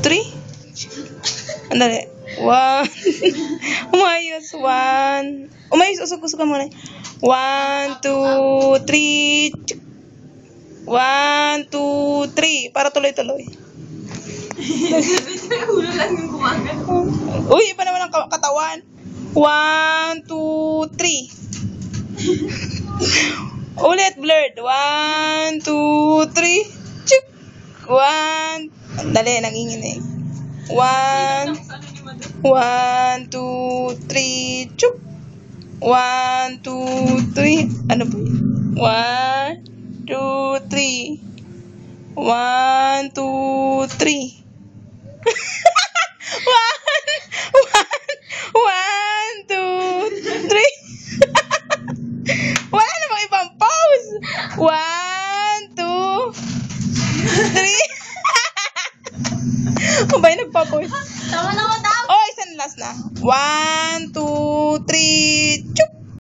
three. Andali. One. Umayos. One. Umayos. Usog ka muna. 1, 2, 3. 1, 2, 3. Para tuloy-tuloy. Ulo lang yung gumagal. Uy, iba naman ang katawan. 1, 2, 3. Ulit, blurred. 1, 2, 3. Chuk. 1. Dali, nanginginig. 1, 1, 2, 3. Chuk. 1, 2, 3. Ano po yun? 1, 2, 3. 1, 2, 3. 1, 2, 3. Wala namang ibang pose. 1, 2, 3. Mabay nagpa-pose. Tama na mo, tama. Oh, isang last na. 1, 2, 3. Chup.